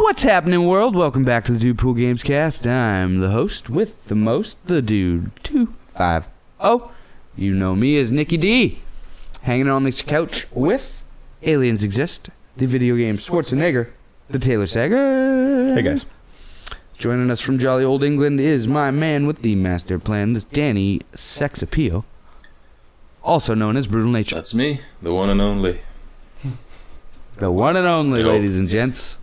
What's happening, world? Welcome back to the DUDEPOOL Gamescast. I'm the host with the most, the Dude 250. You know me as Nicky D. Hanging on this couch with Aliens Exist, the video game Schwarzenegger, the Taylor Sager. Hey guys. Joining us from jolly old England is my man with the master plan, this Danny Sex Appeal, also known as Brutal Nature. That's me, the one and only. The one and only, ladies and gents.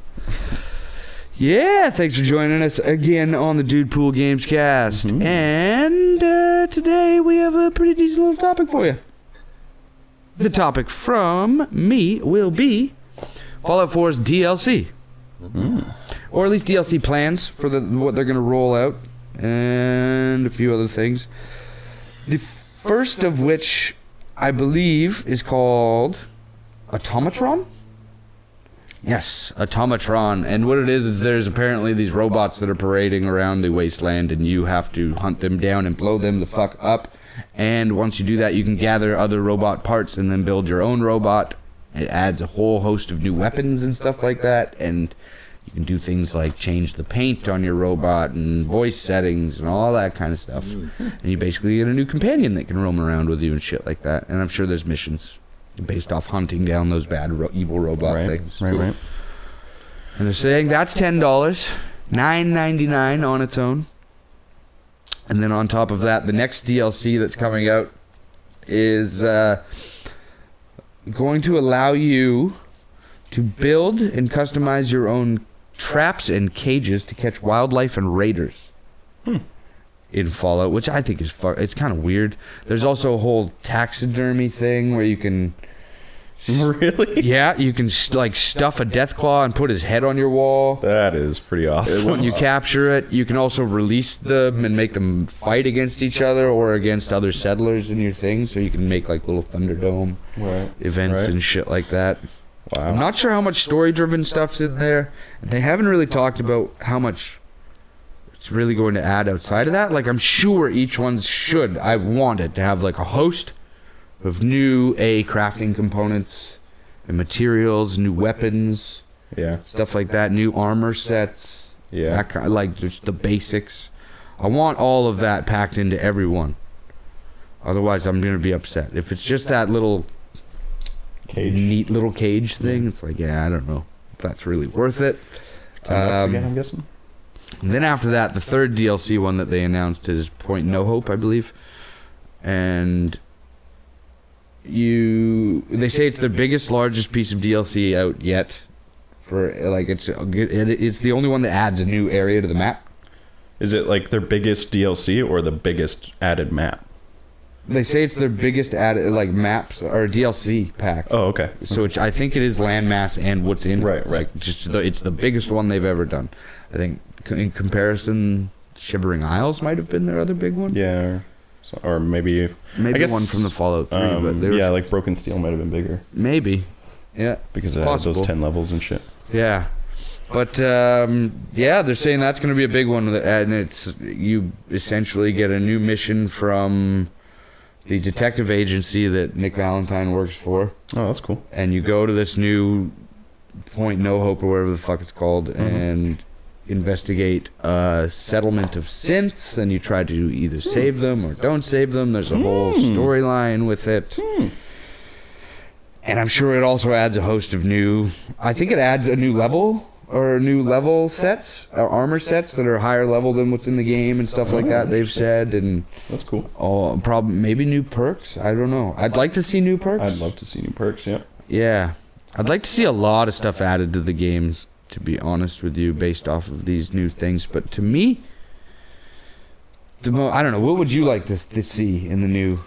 Yeah, thanks for joining us again on the DUDEPOOL Gamescast. Mm-hmm. And today we have a pretty decent little topic for you. The topic from me will be Fallout 4's DLC. Mm-hmm. Or at least DLC plans for what they're going to roll out. And a few other things. The first of which, I believe, is called Automatron? Yes, Automatron. And what it is there's apparently these robots that are parading around the wasteland, and you have to hunt them down and blow them the fuck up. And once you do that, you can gather other robot parts and then build your own robot. It adds a whole host of new weapons and stuff like that, and you can do things like change the paint on your robot and voice settings and all that kind of stuff. And you basically get a new companion that can roam around with you and shit like that. And I'm sure there's missions based off hunting down those bad evil robot things. Right. And they're saying that's $10, $9.99 on its own. And then on top of that, the next DLC that's coming out is going to allow you to build and customize your own traps and cages to catch wildlife and raiders in Fallout, which I think is it's kind of weird. There's also a whole taxidermy thing where you can... Really? Yeah, you can stuff a Deathclaw and put his head on your wall. That is pretty awesome. When you capture it, you can also release them and make them fight against each other or against other settlers in your thing, so you can make like little Thunderdome events and shit like that. Wow. I'm not sure how much story-driven stuff's in there. They haven't really talked about how much it's really going to add outside of that. Like, I'm sure each one should. I want it to have like a host of new crafting components and materials, new weapons, stuff like that, new armor sets, that kind of, like just the basics. I want all of that packed into every one. Otherwise, I'm gonna be upset. If it's just that little neat little cage thing, it's like, I don't know if that's really worth it. $10 again, I'm guessing. And then after that, the third DLC one that they announced is Point No Hope, I believe, and they say it's their biggest, largest piece of DLC out yet. For like, it's the only one that adds a new area to the map. Is it like their biggest DLC or the biggest added map? They say it's their biggest added maps or DLC pack. Oh, okay. So I think it is landmass and what's in right. Like it's the biggest one they've ever done. I think in comparison, Shivering Isles might have been their other big one. Yeah. Or maybe I guess, one from the Fallout 3, but they were, like Broken Steel might have been bigger. Maybe, yeah, because it has those 10 levels and shit. Yeah, but they're saying that's going to be a big one, and it's you essentially get a new mission from the detective agency that Nick Valentine works for. Oh, that's cool. And you go to this new Point No Hope or whatever the fuck it's called, and investigate a settlement of synths, and you try to either save them or don't save them. There's a whole storyline with it. And I'm sure it also adds a host of I think it adds a new level or new level sets or armor sets that are higher level than what's in the game and stuff like that, they've said. And that's cool. Maybe new perks. I don't know. I'd like to see new perks. I'd love to see new perks. Yeah, I'd like to see a lot of stuff added to the game, to be honest with you, based off of these new things. But to me, I don't know. What would you like to see in the new?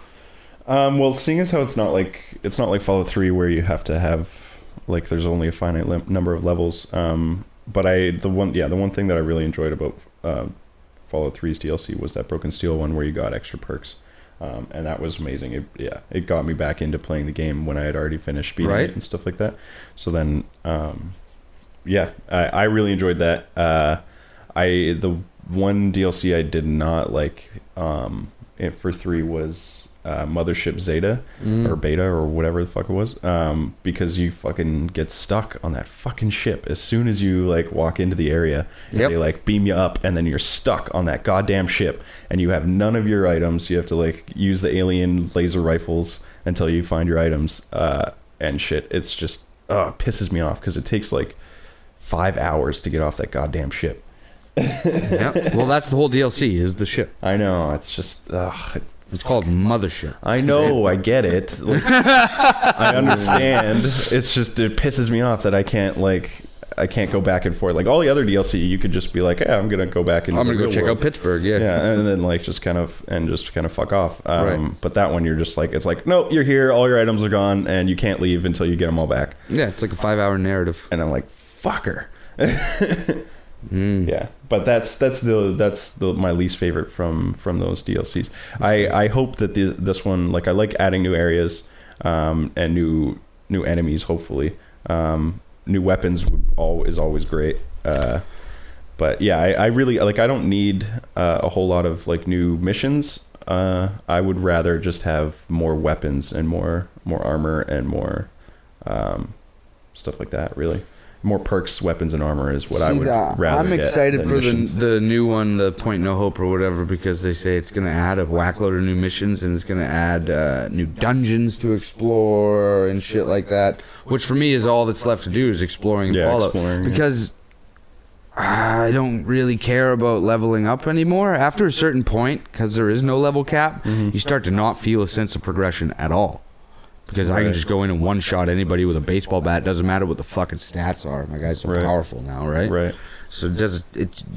Well, seeing as how it's not like Fallout 3 where you have to have there's only a finite number of levels. But the one thing that I really enjoyed about Fallout 3's DLC was that Broken Steel one where you got extra perks. And that was amazing. It got me back into playing the game when I had already finished beating it and stuff like that. So then, I really enjoyed that. The one DLC I did not like for 3 was Mothership Zeta or Beta or whatever the fuck it was, because you fucking get stuck on that fucking ship as soon as you like walk into the area. Yep. They like beam you up, and then you're stuck on that goddamn ship, and you have none of your items. You have to like use the alien laser rifles until you find your items and shit. It's just it pisses me off because it takes like 5 hours to get off that goddamn ship. Yep. Well, that's the whole DLC is the ship. I know, it's just It's called Mothership. I know, I get it. Like, I understand. It's just it pisses me off that I can't go back and forth. Like all the other DLC, you could just be like, "Hey, I'm gonna go back and I'm gonna go check out Pittsburgh." Yeah, and then like just kind of fuck off. Right. But that one, you're just like, it's like, no, you're here. All your items are gone, and you can't leave until you get them all back. Yeah, it's like a 5-hour narrative. And I'm like, fucker. Yeah, but that's my least favorite from those DLCs. I hope that this one, like, I like adding new areas and new enemies. Hopefully, new weapons is always great. But yeah, I really like. I don't need a whole lot of like new missions. I would rather just have more weapons and more armor and more stuff like that. Really. More perks, weapons, and armor is what I would rather. I'm excited for missions. the new one, the Point No Hope or whatever, because they say it's going to add a whackload of new missions and it's going to add new dungeons to explore and shit like that. Which for me is all that's left to do is exploring Fallout. Because I don't really care about leveling up anymore. After a certain point, because there is no level cap, you start to not feel a sense of progression at all. Because I can just go in and one-shot anybody with a baseball bat. Doesn't matter what the fucking stats are. My guy's so powerful now, right? Right. So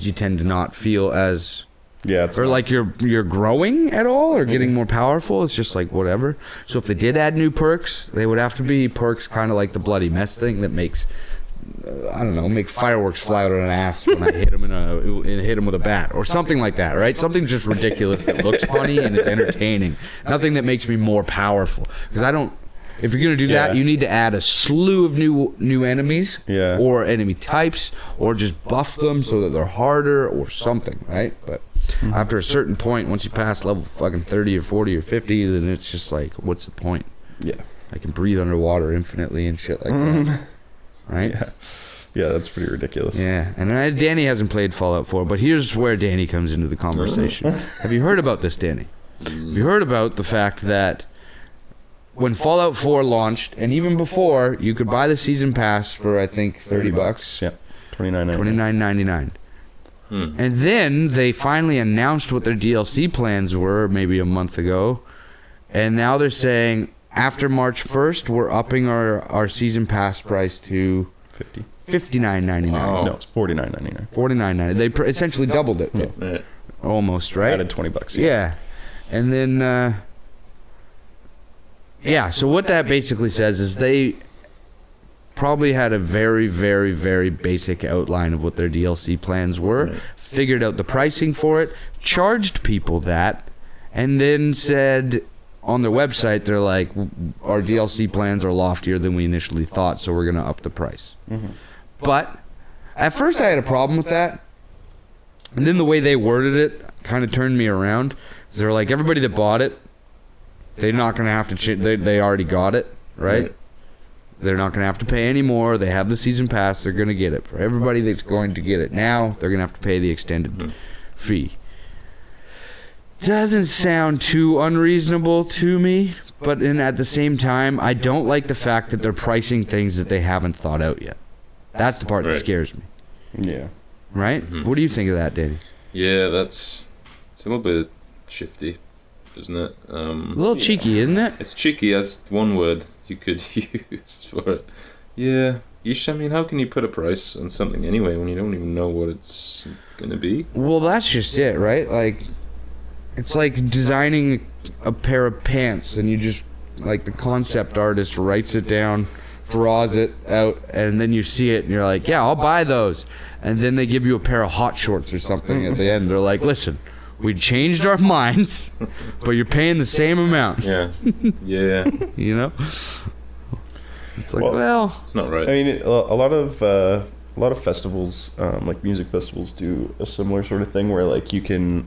you tend to not feel as... Yeah. Or like you're growing at all or getting more powerful. It's just like whatever. So if they did add new perks, they would have to be perks kind of like the Bloody Mess thing that makes... I don't know, make fireworks fly out of an ass when I hit him with a bat or something like that, right? Something just ridiculous that looks funny and is entertaining. Nothing that makes me more powerful. Because I don't... If you're going to do that, you need to add a slew of new enemies or enemy types or just buff them so that they're harder or something, right? But after a certain point, once you pass level fucking 30 or 40 or 50, then it's just like, what's the point? Yeah. I can breathe underwater infinitely and shit like that. Right? Yeah, that's pretty ridiculous. Yeah, and Danny hasn't played Fallout 4, but here's where Danny comes into the conversation. Have you heard about this, Danny? Have you heard about the fact that when Fallout 4 launched, and even before, you could buy the season pass for, I think, $30. Yeah, $29.99. And then they finally announced what their DLC plans were maybe a month ago, and now they're saying after March 1st, we're upping our season pass price to $59.99. No, it's $49.99. $49.99. They essentially doubled it. Yeah. Almost, right? Added $20. Yeah. And then... so what that basically says is they probably had a very, very, very basic outline of what their DLC plans were, figured out the pricing for it, charged people that, and then said on their website, they're like, our DLC plans are loftier than we initially thought, so we're going to up the price. But at first I had a problem with that, and then the way they worded it kind of turned me around. They're like, everybody that bought it, they're not going to have to... They already got it, right? They're not going to have to pay any more. They have the season pass. They're going to get it. For everybody that's going to get it now, they're going to have to pay the extended fee. Doesn't sound too unreasonable to me, but at the same time, I don't like the fact that they're pricing things that they haven't thought out yet. That's the part that scares me. Yeah. Right? What do you think of that, Danny? Yeah, it's a little bit shifty, isn't it? A little cheeky, isn't it? It's cheeky as one word you could use for it. Yeah. I mean, how can you put a price on something anyway when you don't even know what it's going to be? Well, that's just it, right? Like, it's like designing a pair of pants and you just, like, the concept artist writes it down, draws it out, and then you see it and you're like, yeah, I'll buy those. And then they give you a pair of hot shorts or something at the end. They're like, listen, we changed our minds, but you're paying the same amount. Yeah. Yeah. You know? It's like, well, it's not right. I mean, a lot of festivals, like music festivals, do a similar sort of thing where, like, you can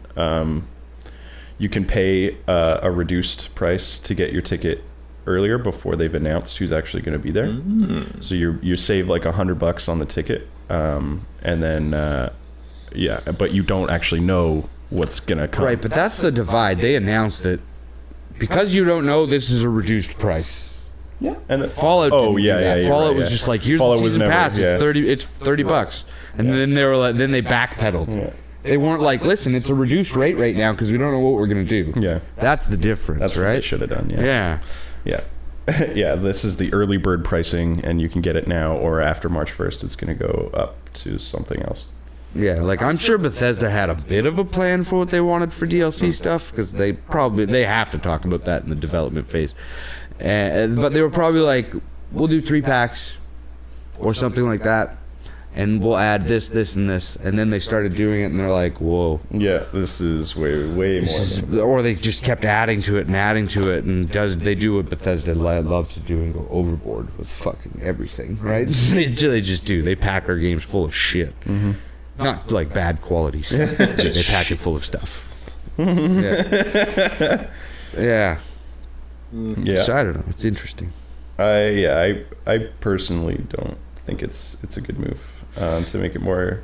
you can pay a reduced price to get your ticket earlier before they've announced who's actually going to be there. So you save like $100 on the ticket, and then but you don't actually know what's going to come. Right, but that's the divide. They announced it because you don't know. This is a reduced price. Yeah, and Fallout. Didn't do that. Fallout was just like, here's Fallout the was season never- pass. yeah. It's $30, and then they were like, then they backpedaled. Yeah. They weren't like, listen, it's a reduced rate right now because we don't know what we're gonna do. Yeah, That's the difference, that's what right? they should have done. Yeah. Yeah. Yeah, this is the early bird pricing, and you can get it now, or after March 1st, it's going to go up to something else. Yeah, like I'm sure Bethesda had a bit of a plan for what they wanted for DLC stuff because they have to talk about that in the development phase. But they were probably like, we'll do 3 packs or something like that, and we'll add this, and this, and then they started doing it, and they're like, whoa. Yeah, this is way more. Or they just kept adding to it, and they do what Bethesda loves to do and go overboard with fucking everything, right? they just do. They pack their games full of shit. Not like bad quality stuff. They pack it full of stuff. Yeah. Yeah. Yeah. So I don't know. It's interesting. I personally don't think it's a good move to make it more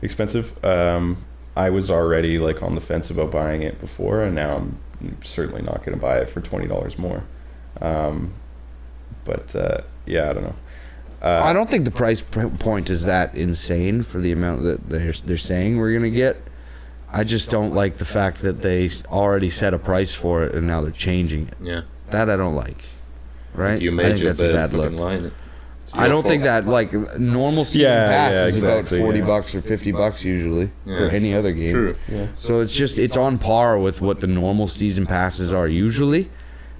expensive. I was already like on the fence about buying it before, and now I'm certainly not going to buy it for $20 more. But yeah, I don't know. I don't think the price point is that insane for the amount that they're saying we're gonna get. I just don't like the fact that they already set a price for it and now they're changing it. Yeah. That I don't like. Right? You I made think your that's a bad bed, look. fucking line it. I don't think that like normal season pass is exactly, about $40 or $50 usually for any other game. True. Yeah. So it's on par with what the normal season passes are usually.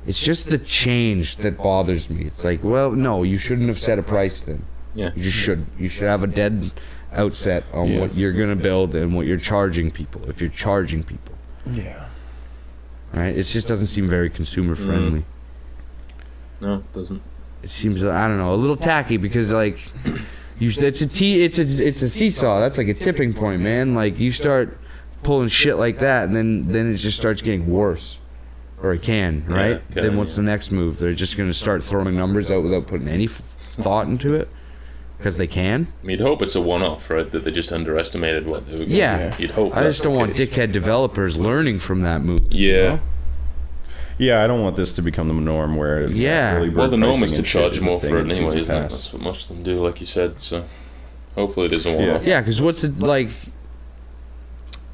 It's just the change that bothers me. It's like, well, no, you shouldn't have set a price then. Yeah. You just should. You should have a dead outset on what you're gonna build and what you're charging people. If you're charging people, Yeah. right? It just doesn't seem very consumer friendly. No, it doesn't. It seems, I don't know, a little tacky because like, it's a seesaw. That's like a tipping point, man. Like you start pulling shit like that, and then it just starts getting worse. Or it can, right? Yeah, Then what's the next move? They're just going to start throwing numbers out without putting any thought into it? Because they can? I mean, you'd hope it's a one-off, right? That they just underestimated what they were going to Yeah. do. You'd hope I that's just don't the want case. dickhead developers learning from that move. Yeah. You know? Yeah, I don't want this to become the norm where Yeah. early bird Well, the norm is pricing to and shit charge is a more thing for in it anyway, season isn't it? pass. That's what most of them do, like you said. So hopefully it is a one-off. Yeah, because what's it like?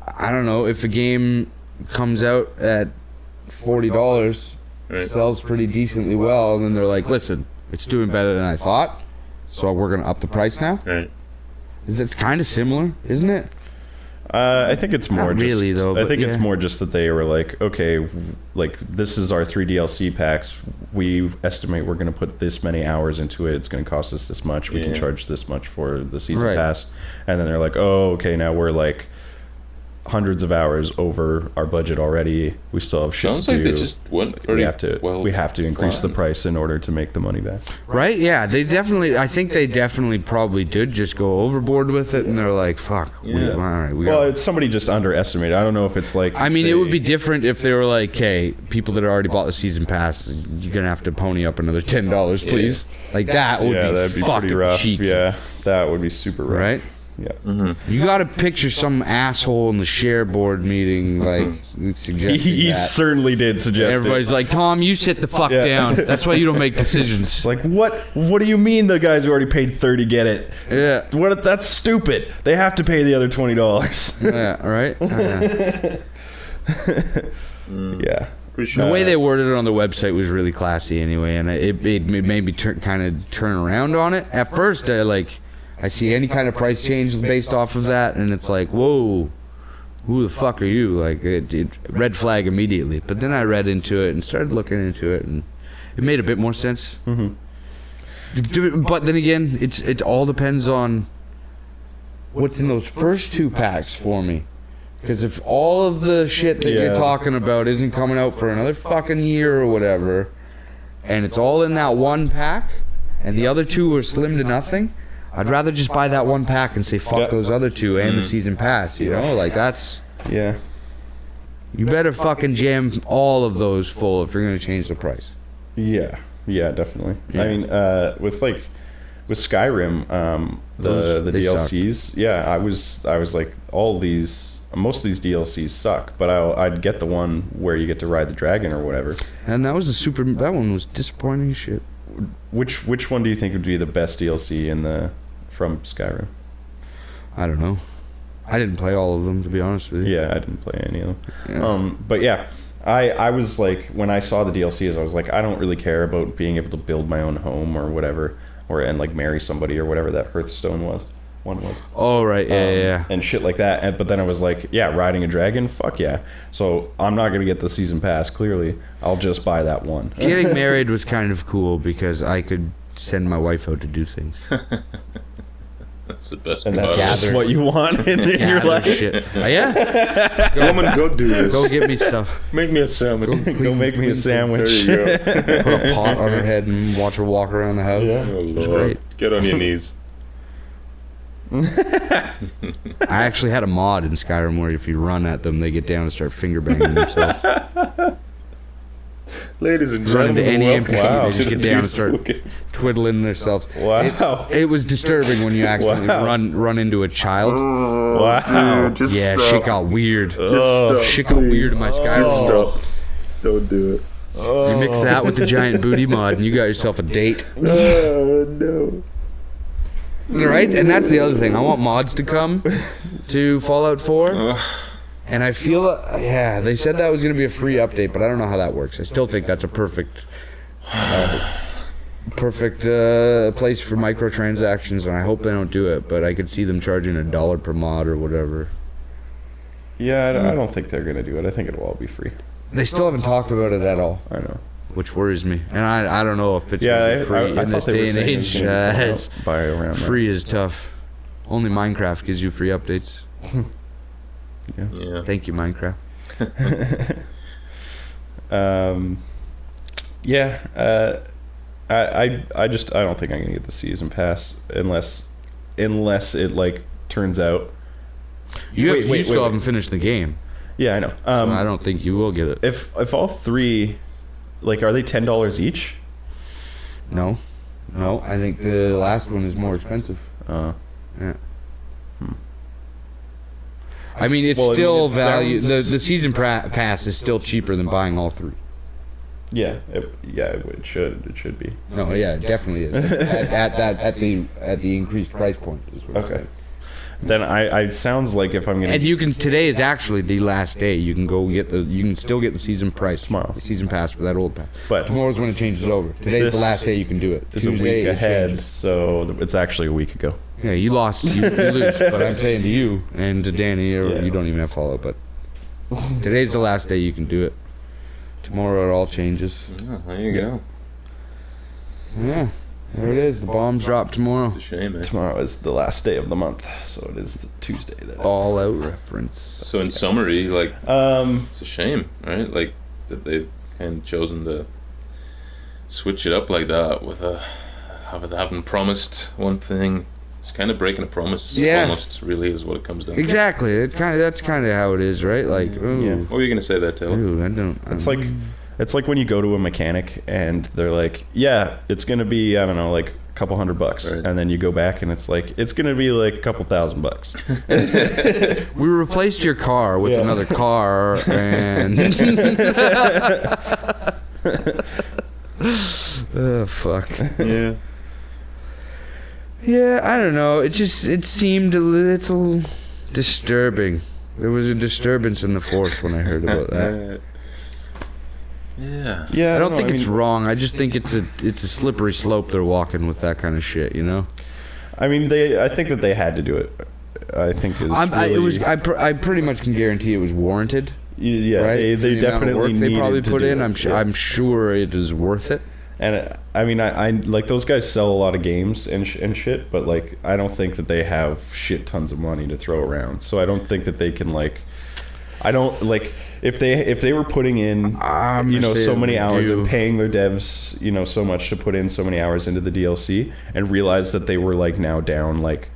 I don't know. If a game comes out at $40, Right. sells pretty decently well, and then they're like, listen, it's doing better than I thought, so we're going to up the price now? Right. It's kind of similar, isn't it? I think it's more Not really, just, though, I but think yeah. it's more just that they were like, okay, like this is our 3 DLC packs. We estimate we're going to put this many hours into it. It's going to cost us this much. We can Yeah. charge this much for the season Right. pass. And then they're like, oh, okay, now we're like hundreds of hours over our budget already. We still have shit Sounds to like do. they just went very we have to increase the planned. price in order to make the money back. Right? Yeah, I think they definitely probably did just go overboard with it, and they're like, fuck, Yeah. all right, we Well, got. it's somebody just underestimated. I don't know if it's like I mean, it would be different if they were like, hey, people that already bought the season pass, you're going to have to pony up another $10, please. Like, that would be that'd be fucking pretty rough. cheeky. Yeah, that would be super rough. Right? Yeah. You got to picture some asshole in the share board meeting, like, suggesting He that. certainly did suggest it. Everybody's like, Tom, you sit the fuck Yeah. down. That's why you don't make decisions. It's like, what do you mean the guys who already paid $30 get it? Yeah. What? That's stupid. They have to pay the other $20. Yeah, right? Yeah. Pretty sure. The way they worded it on the website was really classy anyway, and it made me kind of turn around on it. At first, I see any kind of price change based off of that, and it's like, whoa, who the fuck are you? Like, it red flag immediately. But then I read into it and started looking into it, and it made a bit more sense. But then again, it all depends on what's in those first 2 packs for me. Because if all of the shit that you're Yeah. talking about isn't coming out for another fucking year or whatever, and it's all in that one pack, and the other 2 are slim to nothing, I'd rather just buy that one pack and say fuck Yeah. those other 2 and the season pass, you know? Like, that's... Yeah. You better fucking jam all of those full if you're gonna change the price. Yeah, definitely. Yeah. I mean, with Skyrim, the They DLCs, yeah, I was like, most of these DLCs suck, but I'd get the one where you get to ride the dragon or whatever. And that one was disappointing as shit. Which one do you think would be the best DLC from Skyrim? I don't know. I didn't play all of them, to be honest with you. Yeah, I didn't play any of them. Yeah. But yeah, I was like, when I saw the DLCs, I was like, I don't really care about being able to build my own home or whatever, and like marry somebody or whatever that Hearthstone one was. Oh, right, yeah. And shit like that. But then I was like, yeah, riding a dragon, fuck yeah. So I'm not gonna get the season pass. Clearly, I'll just buy that one. Getting married was kind of cool because I could send my wife out to do things. That's the best And part. that's just what you want in your Gather life. shit. Yeah. Woman, go do this. Go get me stuff. Make me a sandwich. Go make me a sandwich. There you go. Put a pot on her head and watch her walk around the house. Yeah. Oh, It's Lord. great. Get on your knees. I actually had a mod in Skyrim where if you run at them, they get down and start finger banging themselves. Ladies and Run into gentlemen, any welcome NPC, they to just the get down and DUDEPOOL start Games. twiddling themselves. Wow. It was disturbing when you actually Wow. run into a child. Wow. Dude, just Yeah, stop. shit got weird. Just stop. Shit got please. weird in my Skyrim. Just world. stop. Don't do it. You mix that with the giant booty mod, and you got yourself a date. Oh, no. Right? And that's the other thing. I want mods to come to Fallout 4. Ugh. And I feel, yeah, they said that was going to be a free update, but I don't know how that works. I still think that's a perfect place for microtransactions, and I hope they don't do it, but I could see them charging $1 per mod or whatever. Yeah, I don't think they're gonna do it. I think it'll all be free. They still haven't talked about it at all, I know. which worries me. And I don't know if it's Yeah, gonna be free I in thought this they were day and saying it was age. gonna be It's by around free is tough. Only Minecraft gives you free updates. Yeah. Thank you, Minecraft. I don't think I'm gonna get the season pass unless it like turns out. You still haven't finished the game. Yeah, I know. So I don't think you will get it. If all three, like, are they $10 each? No, I think the last one is more expensive. Uh, Yeah. I mean, it's Well, I mean, still it value. sounds- The season pass is still cheaper than buying all three. yeah, it should be. No, yeah, it definitely is. at the increased price point is what I'm Okay. saying. Then it sounds like if I'm gonna And you can today is actually the last day. You can go get you can still get the season price Tomorrow. the season pass for that old pass. But Tomorrow's when it changes over. Today's This the last day you can do it. it's a Tuesday, week it ahead, changes. so it's actually a week ago. Yeah, you lost. You lose. But I'm saying to you and to Danny, or Yeah. you don't even have Fallout. But today's the last day you can do it. Tomorrow it all changes. Yeah, there you go. Yeah, there it is. The bombs drop tomorrow. It's a shame, eh? Tomorrow is the last day of the month, so it is the Tuesday. Fallout reference. So in summary, like, Um, it's a shame, right? Like that they've kind of chosen to switch it up like that with having promised one thing. It's kind of breaking a promise. Yeah. Almost really is what it comes down to. Exactly. That's kind of how it is, right? Like, ooh, Yeah. What were you gonna say there, Taylor? ooh, I don't. It's like when you go to a mechanic and they're like, yeah, it's gonna be, I don't know, like a couple $100, Right. and then you go back and it's like it's gonna be like a couple $1,000. we replaced your car with Yeah. another car, and oh fuck. Yeah. Yeah, I don't know. It seemed a little disturbing. There was a disturbance in the force when I heard about that. Yeah. Yeah, I don't know, think it's mean, wrong. I just think it's a slippery slope they're walking with that kind of shit. You know. I mean, I think that they had to do it. I think is really, I pretty much can guarantee it was warranted. yeah, Right? they For the amount of definitely work they probably needed to put do in. it. Yeah. I'm sure it is worth it. And I mean, I like those guys sell a lot of games and shit, but like I don't think that they have shit tons of money to throw around. So I don't think that they can like. I don't like if they were putting in I'm you know gonna say so they many hours do. and paying their devs so much to put in so many hours into the DLC and realize that they were like now down like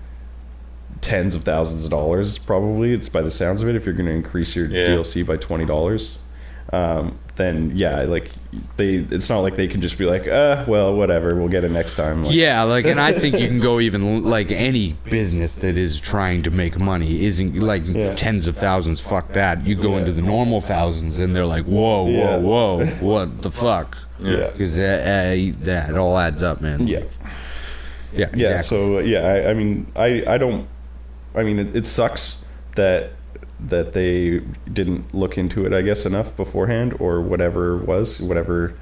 tens of thousands of dollars. Probably, it's by the sounds of it. If you're going to increase your DLC by $20, then yeah, like it's not like they can just be like, well, whatever, we'll get it next time. Like, yeah, like, and I think you can go even like any business that is trying to make money isn't like tens of thousands. Fuck that. You go into the normal thousands, and they're like, whoa, what the fuck? Yeah, because it all adds up, man. Yeah. Yeah. Exactly. Yeah. So yeah, I mean, I don't. I mean, it sucks that they didn't look into it, I guess, enough beforehand, or whatever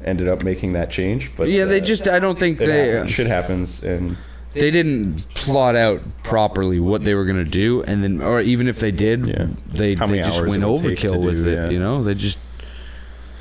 ended up making that change. But yeah, they just, I don't think shit happens, and they didn't plot out properly what they were gonna do, and then, or even if they did, they just went overkill with it. You know, they just.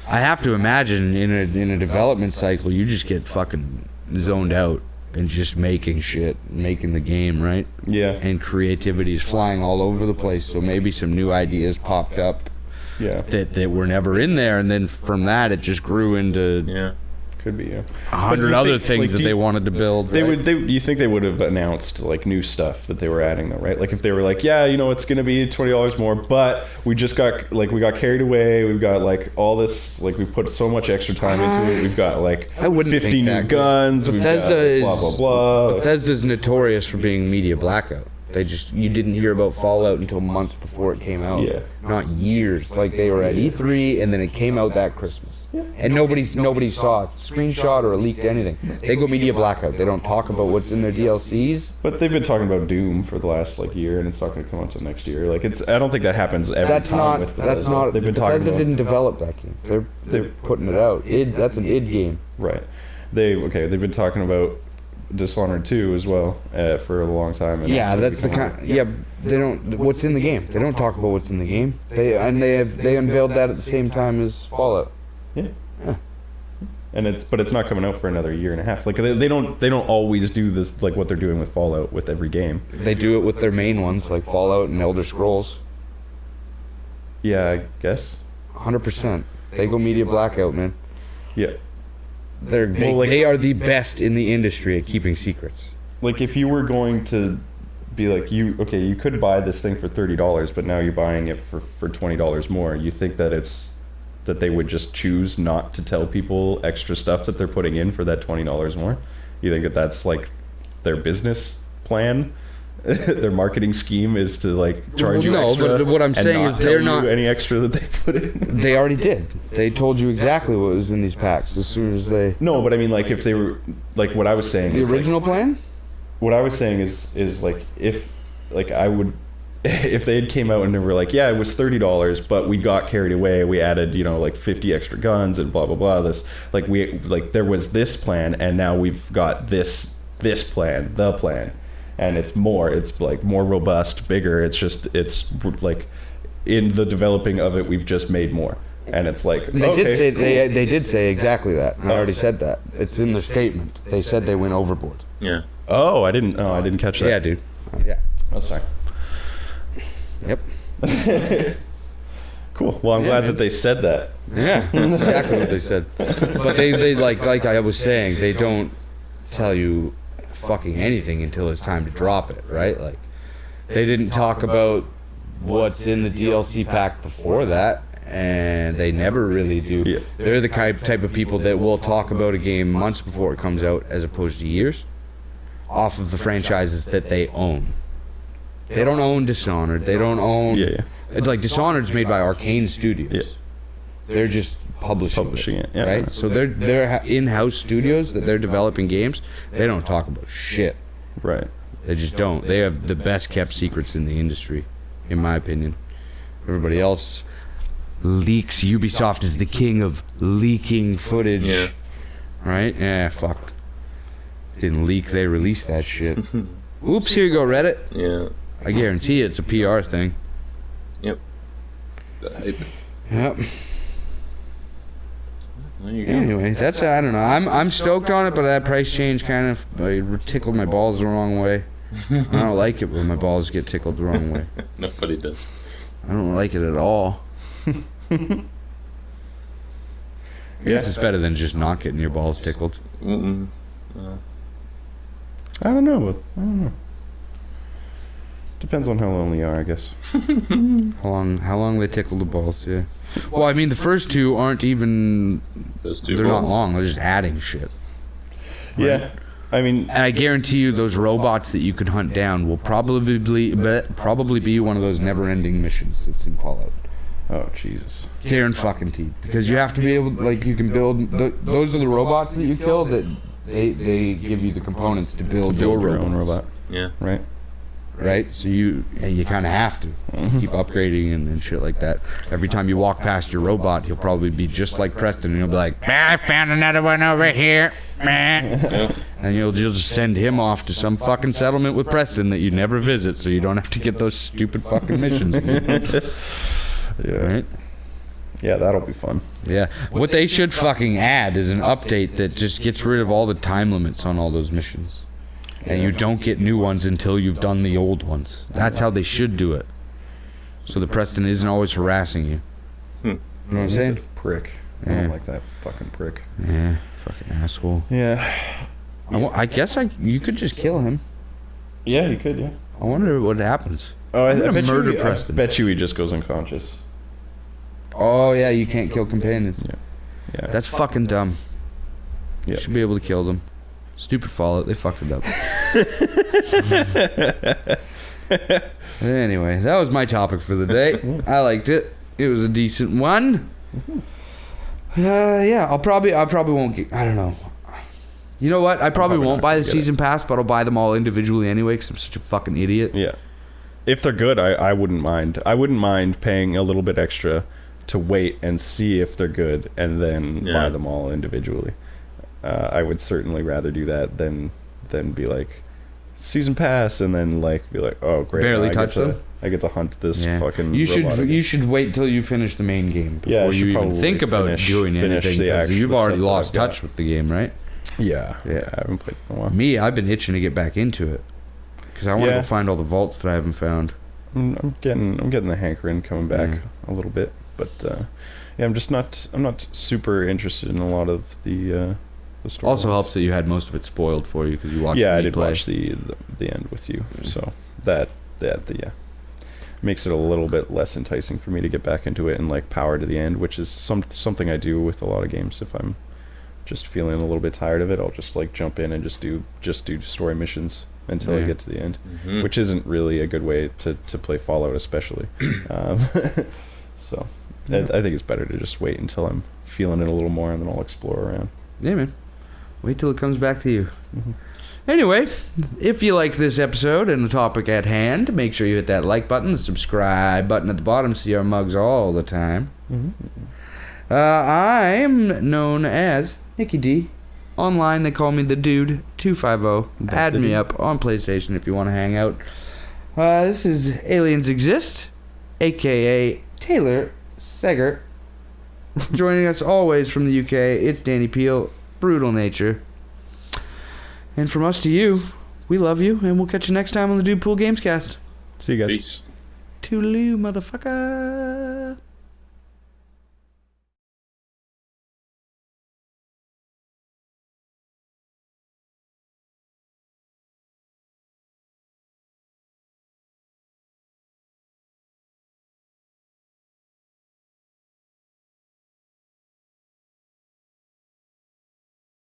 I have to imagine in a development cycle, you just get fucking zoned out and just making the game, right? Yeah. And creativity is flying all over the place. So maybe some new ideas popped up. Yeah. That were never in there, and then from that it just grew into could be 100 other things that they wanted to build. They would. You think they would have announced like new stuff that they were adding though, right? Like if they were like, yeah, you know, it's going to be $20 more, but we got carried away. We've got like all this, like we put so much extra time into it. We've got like 50 new guns. Bethesda blah blah blah. Bethesda's notorious for being media blackout. You didn't hear about Fallout until months before it came out. Yeah. Not years. Like they were at E3 and then it came out that Christmas. Yeah. And nobody saw a screenshot or leaked anything. They go media blackout. They don't talk about what's in their DLCs. But they've been talking about Doom for the last like year, and it's not going to come out until next year. Like I don't think that happens every time. That's not. They've been Bethesda didn't develop that game. They're putting it out. That's an id game. Right. They've been talking about Dishonored 2 as well for a long time. And that's the kind. Yeah, they don't. What's in the game? They don't talk about what's in the game. They unveiled that at the same time as Fallout. Yeah. And it's not coming out for another year and a half. Like they don't always do this like what they're doing with Fallout with every game. They do it with their main ones like Fallout and Elder Scrolls. Yeah, I guess. 100%. They go media blackout, man. Yeah. They are the best in the industry at keeping secrets. Like if you were going to be like you could buy this thing for $30, but now you're buying it for $20 more. You think that they would just choose not to tell people extra stuff that they're putting in for that $20 more? You think that that's like their business plan? Their marketing scheme is to like charge you extra. No, but what I'm saying is they're not any extra that they put in. They already did. They told you exactly what was in these packs as soon as they. No, but I mean, like if they were like what I was saying. The original plan. What I was saying is like if they had came out and they were like, yeah, it was $30, but we got carried away. We added, like 50 extra guns and blah blah blah. This there was this plan, and now we've got this plan, the plan. And it's like more robust, bigger. It's like in the developing of it, we've just made more. And it's like they did say exactly that. I already said that. It's in the statement. They said they went overboard. Yeah. Oh, I didn't catch that. Yeah, dude. Yeah. Oh, sorry. Yep. Cool. Well, I'm glad that they said that. Yeah, that's exactly what they said. But they like I was saying, they don't tell you fucking anything until it's time to drop it, right? Like they didn't talk about what's in the DLC pack before that, and they never really do. Yeah. They're the type of people that will talk about a game months before it comes out as opposed to years off of the franchises that they own. They don't own Dishonored. They don't own It's like Dishonored's made by Arcane Studios. Yeah. They're just publishing it, yeah. Right? So they're in-house studios that they're developing games. They don't talk about shit. Right. They just don't. They have the best kept secrets in the industry, in my opinion. Everybody else leaks. Ubisoft is the king of leaking footage. Yeah. Right? Yeah, fuck. Didn't leak, they released that shit. Oops, here you go, Reddit. Yeah. I guarantee it's a PR thing. Yep. The hype. Yep. There you go. Anyway, I don't know. I'm stoked on it, but that price change kind of tickled my balls the wrong way. I don't like it when my balls get tickled the wrong way. Nobody does. I don't like it at all. Yes, it's better than just not getting your balls tickled. Mm-mm. I don't know. Depends on how lonely you are, I guess. How long they tickle the balls, yeah. Well, I mean, the first two aren't even... Those two They're balls. not long. They're just adding shit. Yeah. I mean, And I guarantee you those robots that you can hunt down will probably be one of those never-ending missions that's in Fallout. oh Jesus. Guaranteed. Because you have to be able... Like, you can build... those are the robots that you kill that they give you the components to build your own robots. robot, Yeah. right? Right? So you kind of have to keep upgrading and shit like that. Every time you walk past your robot, he'll probably be just like Preston, and he'll be like, I found another one over here. Yeah. And you'll just send him off to some fucking settlement with Preston that you never visit, so you don't have to get those stupid fucking missions. Yeah. Right? Yeah, that'll be fun. Yeah. What they should fucking add is an update that just gets rid of all the time limits on all those missions. And you don't get new ones until you've done the old ones. That's how they should do it. So the Preston isn't always harassing you. You know what I'm He's a saying? prick. I Yeah. don't like that fucking prick. Yeah, fucking asshole. Yeah. I guess you could just kill him. Yeah, you could, yeah. I wonder what happens. Oh, I I'm gonna bet murder you, Preston. I bet you he just goes unconscious. Oh, yeah, you can't kill companions. Yeah. That's fucking dumb. You Yeah. should be able to kill them. Stupid Fallout, they fucked it up. Anyway, that was my topic for the day. I liked it. It was a decent one. Yeah, I probably won't get, I don't know. You know what? I probably probably won't not buy the gonna get season pass, but I'll buy them all individually anyway because I'm such a fucking idiot. Yeah. If they're good, I wouldn't mind. I wouldn't mind paying a little bit extra to wait and see if they're good and then buy them all individually. I would certainly rather do that than be like season pass and then like be like, oh great, Barely I touch get to- them? I get to hunt this Yeah. fucking. You robot again. should wait till you finish the main game Yeah, I before should you even probably think about finish doing anything the because you've actual already stuff that lost I've got. touch with the game, right? Yeah, Yeah. I haven't played in a while. Me, I've been itching to get back into it because I want to Yeah. go find all the vaults that I haven't found. I'm getting the hankering coming back a little bit, but yeah, I'm not super interested in a lot of the story. Also lines. helps that you had most of it spoiled for you because you watched. Yeah, me I did play. watch the end with you, so that makes it a little bit less enticing for me to get back into it and like power to the end, which is something I do with a lot of games. If I'm just feeling a little bit tired of it, I'll just like jump in and just do story missions until I get to the end, which isn't really a good way to play Fallout, especially. So I think it's better to just wait until I'm feeling it a little more, and then I'll explore around. Yeah, man. Wait till it comes back to you. Anyway, if you liked this episode and the topic at hand, make sure you hit that like button, the subscribe button at the bottom, see our mugs all the time. I'm known as Nicky D. Online, they call me the Dude 250. Add me up on PlayStation if you want to hang out. This is Aliens Exist, aka Taylor Seger. Joining us always from the UK, it's Danny Peel, Brutal Nature. And from us to you, we love you, and we'll catch you next time on the DUDEPOOL Gamescast. See you guys. Peace. Toodaloo, motherfucker.